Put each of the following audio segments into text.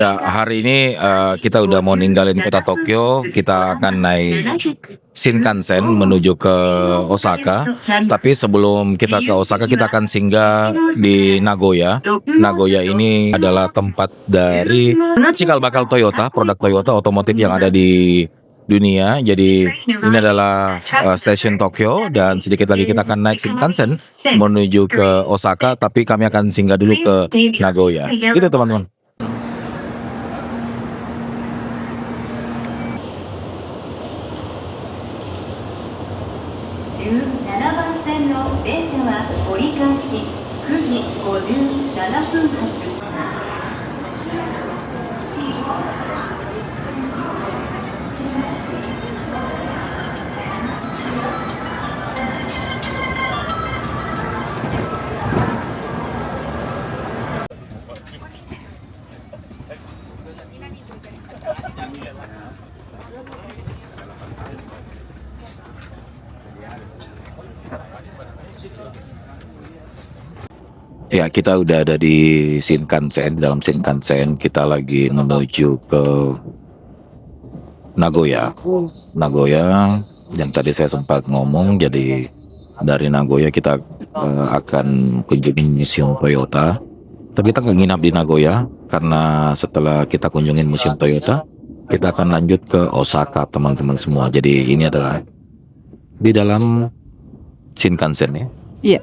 Ya, hari ini kita udah mau ninggalin kota Tokyo. Kita akan naik Shinkansen menuju ke Osaka. Tapi sebelum kita ke Osaka, kita akan singgah di Nagoya. Nagoya ini adalah tempat dari cikal bakal Toyota, produk Toyota otomotif yang ada di dunia. Jadi ini adalah stasiun Tokyo dan sedikit lagi kita akan naik Shinkansen menuju ke Osaka. Tapi kami akan singgah dulu ke Nagoya. Gitu teman-teman. 17番線の電車は折り返し9時57分発。Ya, kita udah ada di Shinkansen. Dalam Shinkansen kita lagi menuju ke Nagoya. Nagoya, yang tadi saya sempat ngomong, jadi dari Nagoya kita akan kunjungi Museum Toyota. Tapi kita nggak nginap di Nagoya, karena setelah kita kunjungin Museum Toyota, kita akan lanjut ke Osaka teman-teman semua. Jadi ini adalah di dalam Shinkansen ya. Iya.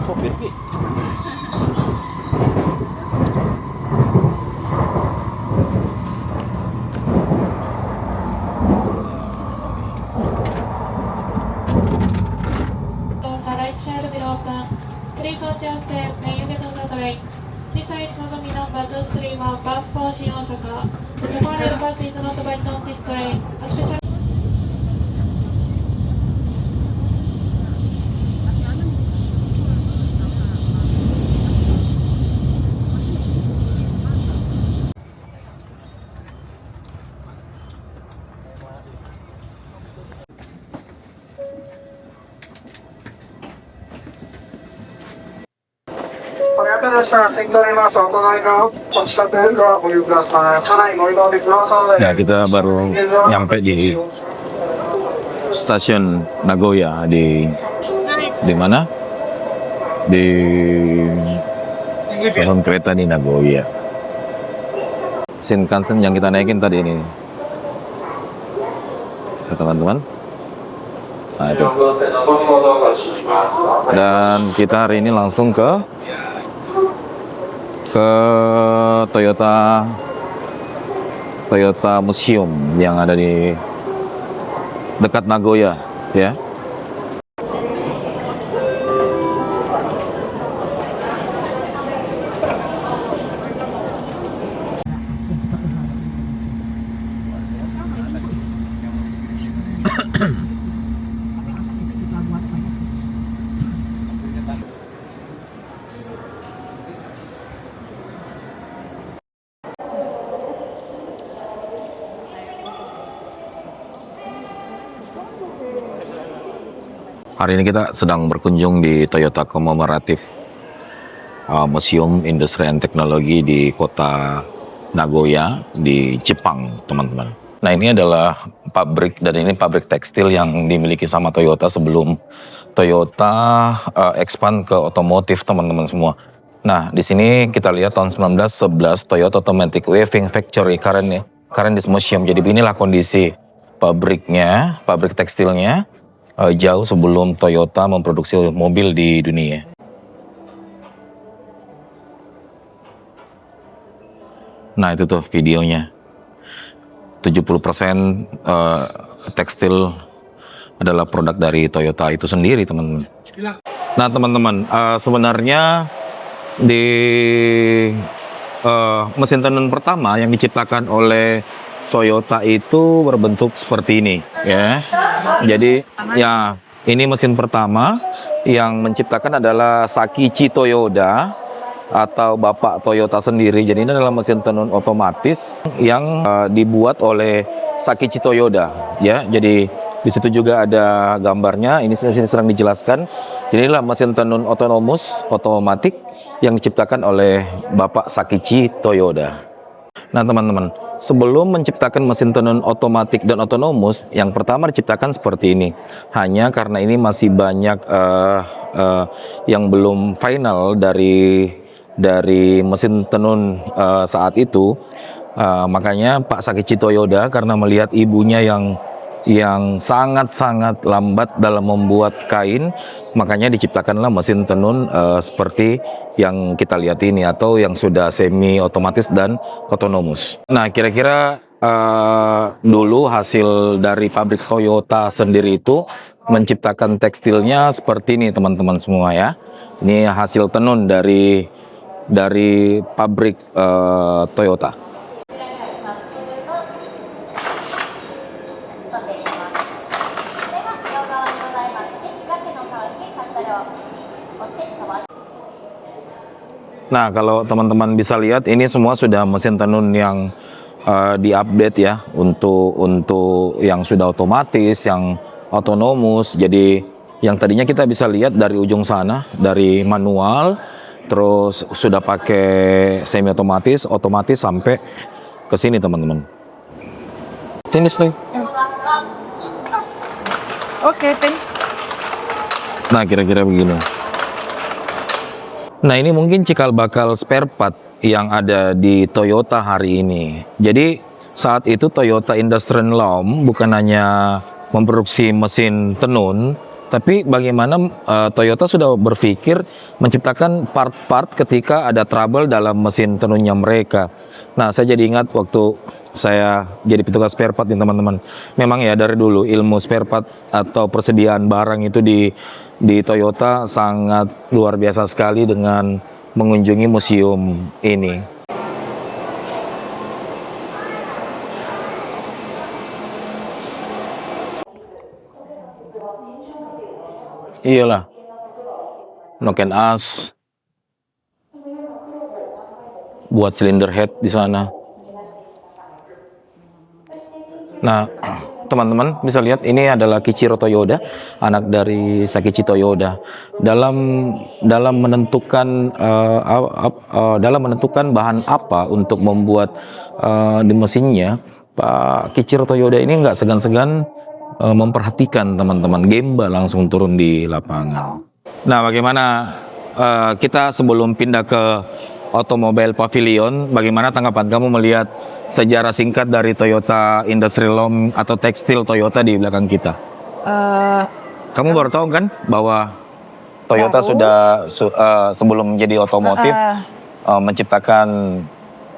Sopir, Right child will open. Please watch your step when you get on the train. This train is Nozomi number 231 bus for Shin Osaka. The Japan bus is not valid on this train. A special Ya, kita baru nyampe di stasiun Nagoya di mana? Di stasiun kereta di Nagoya. Shinkansen yang kita naikin tadi ini, teman-teman. Nah, itu. Dan kita hari ini langsung ke Toyota Museum yang ada di dekat Nagoya ya. Hari ini kita sedang berkunjung di Toyota Commemorative Museum Industri and Teknologi di kota Nagoya di Jepang, teman-teman. Nah, ini adalah pabrik, dan ini pabrik tekstil yang dimiliki sama Toyota sebelum Toyota expand ke otomotif, teman-teman semua. Nah, di sini kita lihat tahun 1911 Toyota Automatic Weaving Factory current this museum. Jadi inilah kondisi pabriknya, pabrik tekstilnya jauh sebelum Toyota memproduksi mobil di dunia. Nah, itu tuh videonya. 70% tekstil adalah produk dari Toyota itu sendiri, teman-teman. Nah, teman-teman, sebenarnya di mesin tenun pertama yang diciptakan oleh Toyota itu berbentuk seperti ini ya. Jadi ya, ini mesin pertama yang menciptakan adalah Sakichi Toyoda atau Bapak Toyota sendiri. Jadi ini adalah mesin tenun otomatis yang dibuat oleh Sakichi Toyoda ya. Jadi Di situ juga ada gambarnya. Ini sedang dijelaskan. Inilah mesin tenun otomatik yang diciptakan oleh Bapak Sakichi Toyoda. Nah teman-teman, sebelum menciptakan mesin tenun otomatik dan otonomus, yang pertama diciptakan seperti ini. Hanya karena ini masih banyak yang belum final dari mesin tenun saat itu, makanya Pak Sakichi Toyoda karena melihat ibunya yang sangat-sangat lambat dalam membuat kain, makanya diciptakanlah mesin tenun seperti yang kita lihat ini, atau yang sudah semi otomatis dan otonomus. Nah, kira-kira dulu hasil dari pabrik Toyota sendiri itu menciptakan tekstilnya seperti ini teman-teman semua ya. Ini hasil tenun dari pabrik Toyota. Nah, kalau teman-teman bisa lihat, ini semua sudah mesin tenun yang diupdate ya, untuk yang sudah otomatis, yang otonomus. Jadi yang tadinya kita bisa lihat dari ujung sana, dari manual, terus sudah pakai semi otomatis, otomatis sampai ke sini teman-teman. Tenis nih. Oke, thank. Nah, kira-kira begini. Nah, ini mungkin cikal bakal spare part yang ada di Toyota hari ini. Jadi saat itu Toyota Industrial Loom bukan hanya memproduksi mesin tenun, tapi bagaimana Toyota sudah berpikir menciptakan part-part ketika ada trouble dalam mesin tenunnya mereka. Nah, saya jadi ingat waktu saya jadi petugas spare part nih teman-teman. Memang ya dari dulu ilmu spare part atau persediaan barang itu di Toyota sangat luar biasa sekali dengan mengunjungi museum ini. Iyalah, noken as buat silinder head di sana. Nah, teman-teman bisa lihat ini adalah Kiichiro Toyoda, anak dari Sakichi Toyoda. Dalam menentukan bahan apa untuk membuat di mesinnya, Pak Kiichiro Toyoda ini nggak segan-segan memperhatikan teman-teman, Gemba langsung turun di lapangan. Nah, bagaimana kita sebelum pindah ke Automobile Pavilion, bagaimana tanggapan kamu melihat sejarah singkat dari Toyota Industrial Loom atau tekstil Toyota di belakang kita? Kamu baru tahu kan bahwa Toyota sudah sebelum menjadi otomotif menciptakan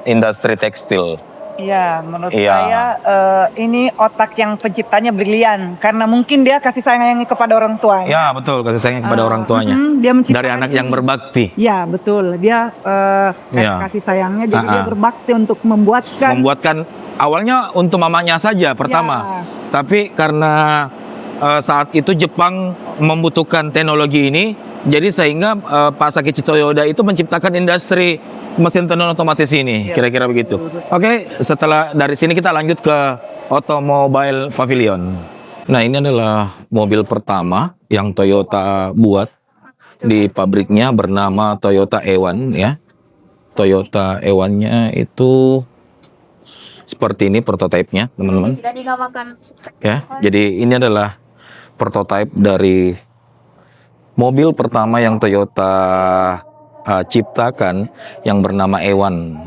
industri tekstil. Ya, menurut saya ini otak yang penciptanya brilian, karena mungkin dia kasih sayang kepada orang tuanya. Ya, betul, kasih sayang kepada orang tuanya. Dia dari anak yang berbakti. Ya, betul. Dia kasih sayangnya, jadi dia berbakti untuk membuatkan awalnya untuk mamanya saja pertama. Tapi karena saat itu Jepang membutuhkan teknologi ini, jadi sehingga Pak Sakichi Toyoda itu menciptakan industri mesin tenun otomatis ini, kira-kira begitu. Oke, setelah dari sini kita lanjut ke Automobile Pavilion. Nah, ini adalah mobil pertama yang Toyota buat di pabriknya, bernama Toyota E1 ya. Toyota E1-nya itu seperti ini prototipenya, teman-teman. Ya, jadi ini adalah prototipe dari mobil pertama yang Toyota ciptakan yang bernama E1.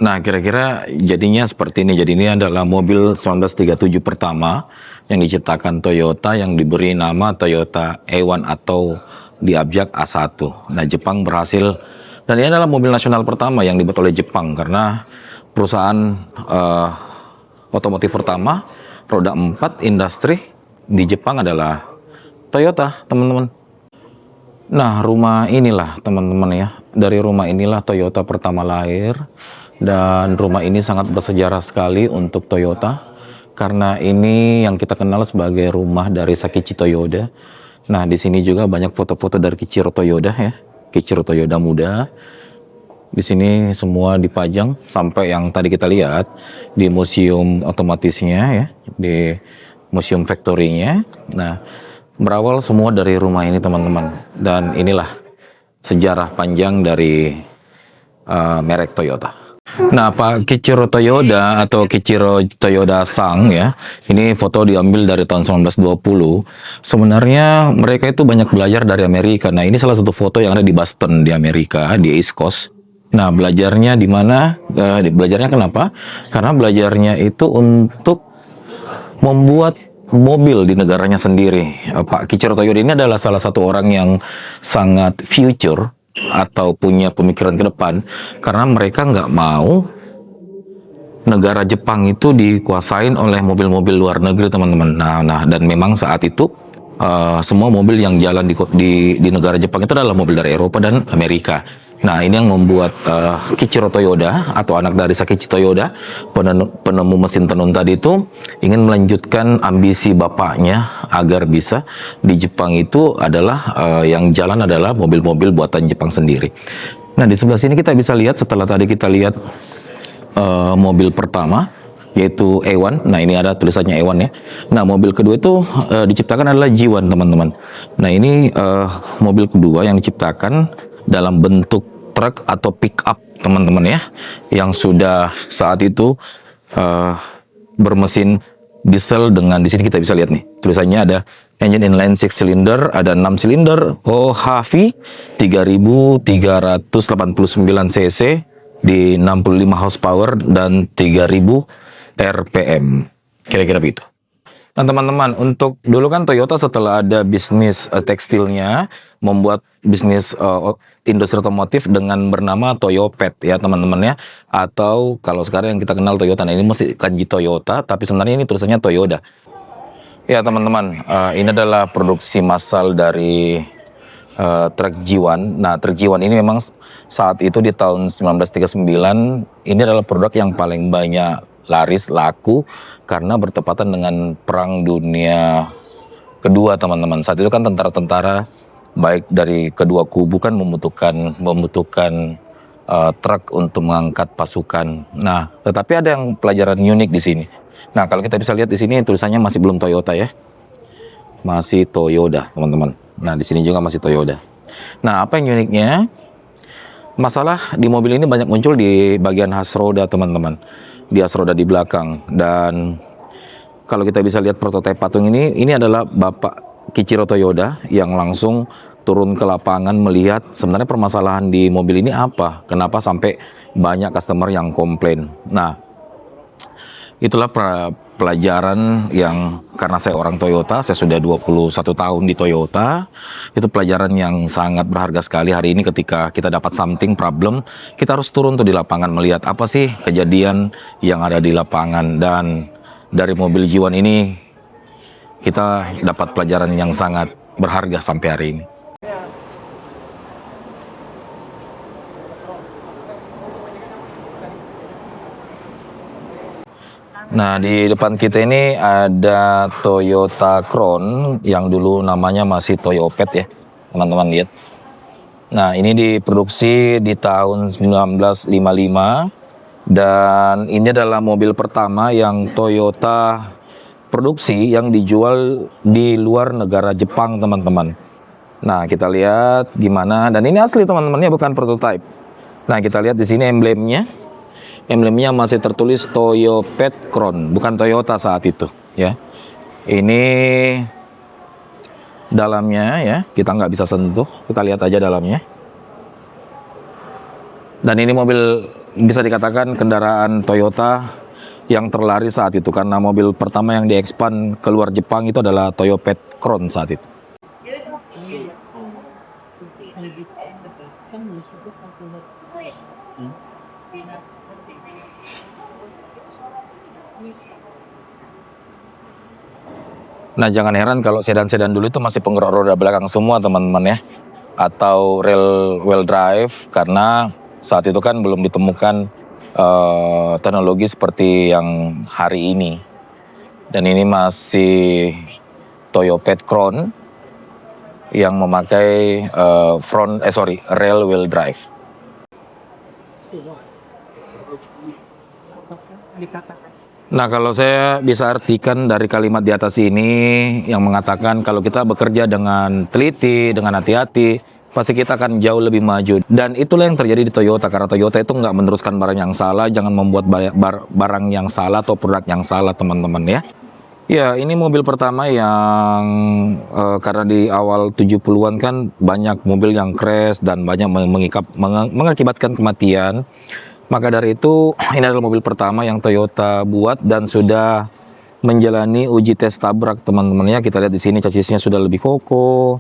Nah, kira-kira jadinya seperti ini. Jadi ini adalah mobil 1937 pertama yang diciptakan Toyota, yang diberi nama Toyota E1 atau diabjak A1. Nah, Jepang berhasil, dan ini adalah mobil nasional pertama yang dibuat oleh Jepang, karena perusahaan otomotif pertama roda 4 industri di Jepang adalah Toyota, teman-teman. Nah, rumah inilah teman-teman ya. Dari rumah inilah Toyota pertama lahir. Dan rumah ini sangat bersejarah sekali untuk Toyota. karena ini yang kita kenal sebagai rumah dari Sakichi Toyoda. Nah, di sini juga banyak foto-foto dari Kiichiro Toyoda ya, Kiichiro Toyoda muda. Di sini semua dipajang sampai yang tadi kita lihat di museum otomatisnya ya, di museum factory-nya. Nah, berawal semua dari rumah ini teman-teman, dan inilah sejarah panjang dari merek Toyota. Nah, Pak Kiichiro Toyoda atau Kiichiro Toyoda Sang ya, ini foto diambil dari tahun 1920. Sebenarnya mereka itu banyak belajar dari Amerika. Nah, ini salah satu foto yang ada di Boston di Amerika, di East Coast. Nah, belajarnya di mana? Belajarnya kenapa? Karena belajarnya itu untuk membuat mobil di negaranya sendiri. Pak Kiichiro Toyoda ini adalah salah satu orang yang sangat future atau punya pemikiran ke depan, karena mereka nggak mau negara Jepang itu dikuasain oleh mobil-mobil luar negeri teman-teman. Nah, dan memang saat itu semua mobil yang jalan di negara Jepang itu adalah mobil dari Eropa dan Amerika. Nah, ini yang membuat Kiichiro Toyoda atau anak dari Sakichi Toyoda, penemu mesin tenun tadi itu ingin melanjutkan ambisi bapaknya agar bisa di Jepang itu adalah yang jalan adalah mobil-mobil buatan Jepang sendiri. Nah, di sebelah sini kita bisa lihat setelah tadi kita lihat mobil pertama yaitu A1. Nah, ini ada tulisannya A1 ya. Nah, mobil kedua itu diciptakan adalah G1 teman-teman. Nah, ini mobil kedua yang diciptakan dalam bentuk truk atau pick up teman-teman ya, yang sudah saat itu bermesin diesel dengan di sini kita bisa lihat nih tulisannya ada engine inline 6 cylinder, ada 6 silinder OHV 3389 cc di 65 horsepower dan 3000 RPM, kira-kira begitu. Nah teman-teman, untuk dulu kan Toyota setelah ada bisnis tekstilnya, membuat bisnis industri otomotif dengan bernama Toyopet ya teman-teman ya. Atau kalau sekarang yang kita kenal Toyota, nah ini masih kanji Toyota, tapi sebenarnya ini tulisannya Toyoda. Ya teman-teman, ini adalah produksi massal dari truk G1. Nah truk G1 ini memang saat itu di tahun 1939, ini adalah produk yang paling banyak laku karena bertepatan dengan Perang Dunia Kedua teman-teman. Saat itu kan tentara-tentara baik dari kedua kubu kan membutuhkan truk untuk mengangkat pasukan. Nah, tetapi ada yang pelajaran unik di sini. Nah, kalau kita bisa lihat di sini tulisannya masih belum Toyota ya. Masih Toyoda, teman-teman. Nah, di sini juga masih Toyoda. Nah, apa yang uniknya? Masalah di mobil ini banyak muncul di bagian has roda, teman-teman. Di as roda di belakang. Dan kalau kita bisa lihat prototipe patung ini adalah Bapak Kiichiro Toyoda yang langsung turun ke lapangan melihat sebenarnya permasalahan di mobil ini apa, kenapa sampai banyak customer yang komplain. Nah, itulah pelajaran yang karena saya orang Toyota, saya sudah 21 tahun di Toyota, itu pelajaran yang sangat berharga sekali hari ini ketika kita dapat something problem, kita harus turun tuh di lapangan melihat apa sih kejadian yang ada di lapangan. Dan dari mobil G1 ini kita dapat pelajaran yang sangat berharga sampai hari ini. Nah, di depan kita ini ada Toyota Crown yang dulu namanya masih Toyopet ya, teman-teman lihat. Nah, ini diproduksi di tahun 1955 dan ini adalah mobil pertama yang Toyota produksi yang dijual di luar negara Jepang, teman-teman. Nah, kita lihat gimana, dan ini asli teman-teman ya, bukan prototype. Nah, kita lihat di sini emblemnya. Emblemnya masih tertulis Toyopet Crown, bukan Toyota saat itu ya. Ini dalamnya ya, kita nggak bisa sentuh, kita lihat aja dalamnya. Dan ini mobil bisa dikatakan kendaraan Toyota yang terlaris saat itu, karena mobil pertama yang diekspan keluar Jepang itu adalah Toyopet Crown saat itu. Nah, jangan heran kalau sedan-sedan dulu itu masih penggerak roda belakang semua, teman-teman ya. Atau rear wheel drive, karena saat itu kan belum ditemukan teknologi seperti yang hari ini. Dan ini masih Toyopet Crown yang memakai rear wheel drive. Nah, kalau saya bisa artikan dari kalimat di atas ini yang mengatakan kalau kita bekerja dengan teliti, dengan hati-hati, pasti kita akan jauh lebih maju. Dan itulah yang terjadi di Toyota, karena Toyota itu nggak meneruskan barang yang salah, jangan membuat barang yang salah atau produk yang salah, teman-teman ya. Ya, ini mobil pertama yang karena di awal 70-an kan banyak mobil yang crash dan banyak mengakibatkan kematian. Maka dari itu, ini adalah mobil pertama yang Toyota buat dan sudah menjalani uji tes tabrak, teman-teman ya. Kita lihat di sini chassisnya sudah lebih kokoh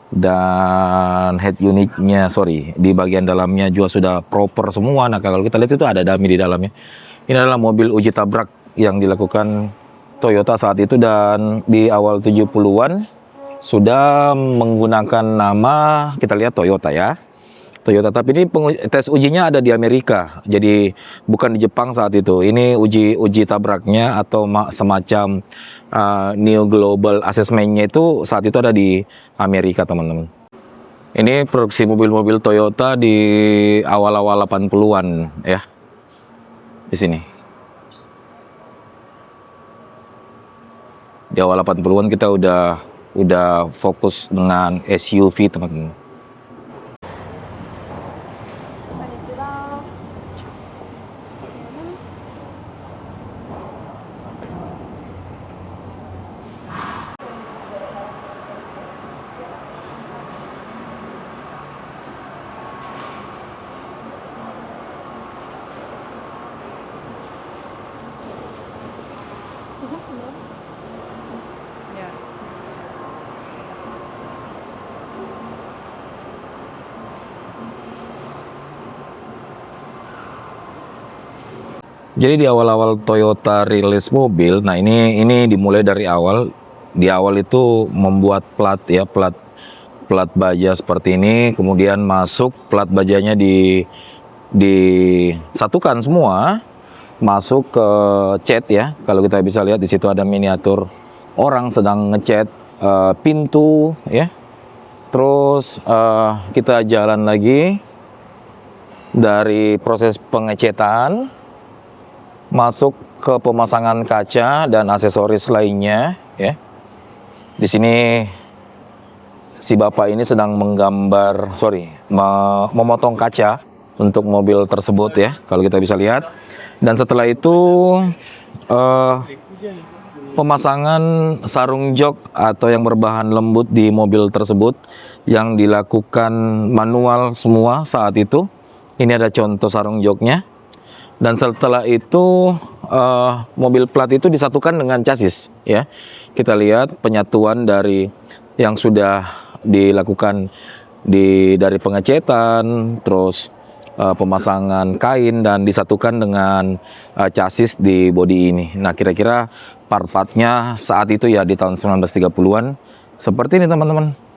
dan head unitnya, di bagian dalamnya juga sudah proper semua. Nah, kalau kita lihat itu ada dummy di dalamnya. Ini adalah mobil uji tabrak yang dilakukan Toyota saat itu, dan di awal 70-an sudah menggunakan nama, kita lihat Toyota ya. Toyota, tapi ini tes ujinya ada di Amerika, jadi bukan di Jepang saat itu. Ini uji tabraknya atau semacam New Global Assessment-nya itu saat itu ada di Amerika, teman-teman. Ini produksi mobil-mobil Toyota di awal-awal 80-an ya. Di sini. Di awal 80-an kita udah fokus dengan SUV, teman-teman. Jadi di awal-awal Toyota rilis mobil, nah ini dimulai dari awal. Di awal itu membuat plat baja seperti ini, kemudian masuk plat bajanya disatukan semua, masuk ke cat ya. Kalau kita bisa lihat di situ ada miniatur orang sedang ngecat pintu ya. Terus kita jalan lagi dari proses pengecetan, masuk ke pemasangan kaca dan aksesoris lainnya ya. Di sini si bapak ini sedang memotong kaca untuk mobil tersebut ya, kalau kita bisa lihat. Dan setelah itu pemasangan sarung jok atau yang berbahan lembut di mobil tersebut yang dilakukan manual semua saat itu. Ini ada contoh sarung joknya. Dan setelah itu mobil plat itu disatukan dengan chassis ya. Kita lihat penyatuan dari yang sudah dilakukan dari pengecetan, terus pemasangan kain dan disatukan dengan chassis di bodi ini. Nah, kira-kira part-partnya saat itu ya di tahun 1930-an seperti ini, teman-teman.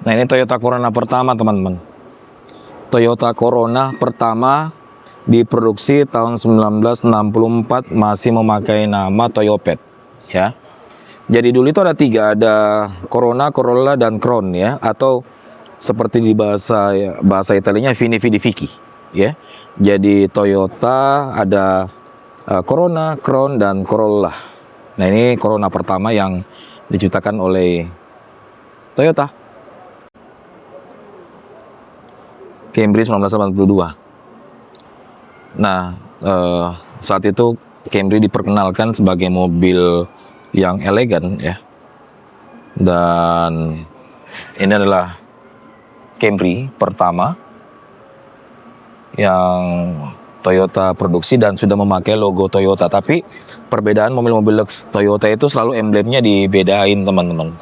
Nah, ini Toyota Corona pertama, teman-teman. Toyota Corona pertama diproduksi tahun 1964, masih memakai nama Toyopet ya. Jadi dulu itu ada tiga, ada Corona, Corolla, dan Crown ya, atau seperti di bahasa Italianya Vini Vidi Vici ya. Jadi Toyota ada Corona, Crown, dan Corolla. Nah, ini Corona pertama yang diciptakan oleh Toyota. Camry 1982. Nah, saat itu Camry diperkenalkan sebagai mobil yang elegan ya. Dan ini adalah Camry pertama yang Toyota produksi dan sudah memakai logo Toyota. Tapi perbedaan mobil-mobil Lux Toyota itu selalu emblemnya dibedain, teman-teman.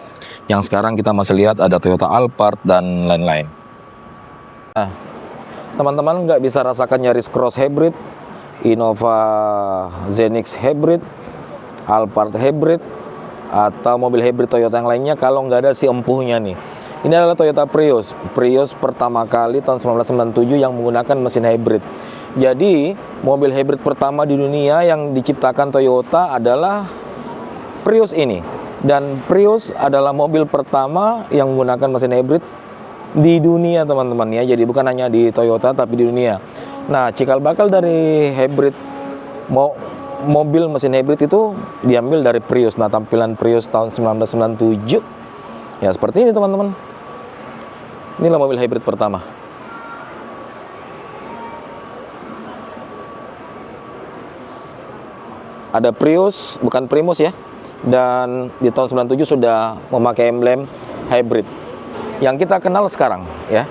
Yang sekarang kita masih lihat ada Toyota Alphard dan lain-lain. Nah, teman-teman nggak bisa rasakan Yaris Cross Hybrid, Innova Zenix Hybrid, Alphard Hybrid, atau mobil hybrid Toyota yang lainnya kalau nggak ada si empuhnya nih. Ini adalah Toyota Prius. Prius pertama kali tahun 1997 yang menggunakan mesin hybrid. Jadi, mobil hybrid pertama di dunia yang diciptakan Toyota adalah Prius ini. Dan Prius adalah mobil pertama yang menggunakan mesin hybrid di dunia, teman-teman ya. Jadi bukan hanya di Toyota tapi di dunia. Nah, cikal bakal dari hybrid mobil mesin hybrid itu diambil dari Prius. Nah, tampilan Prius tahun 1997 ya seperti ini, teman-teman. Inilah mobil hybrid pertama. Ada Prius, bukan Primus ya. Dan di tahun 97 sudah memakai emblem hybrid yang kita kenal sekarang ya.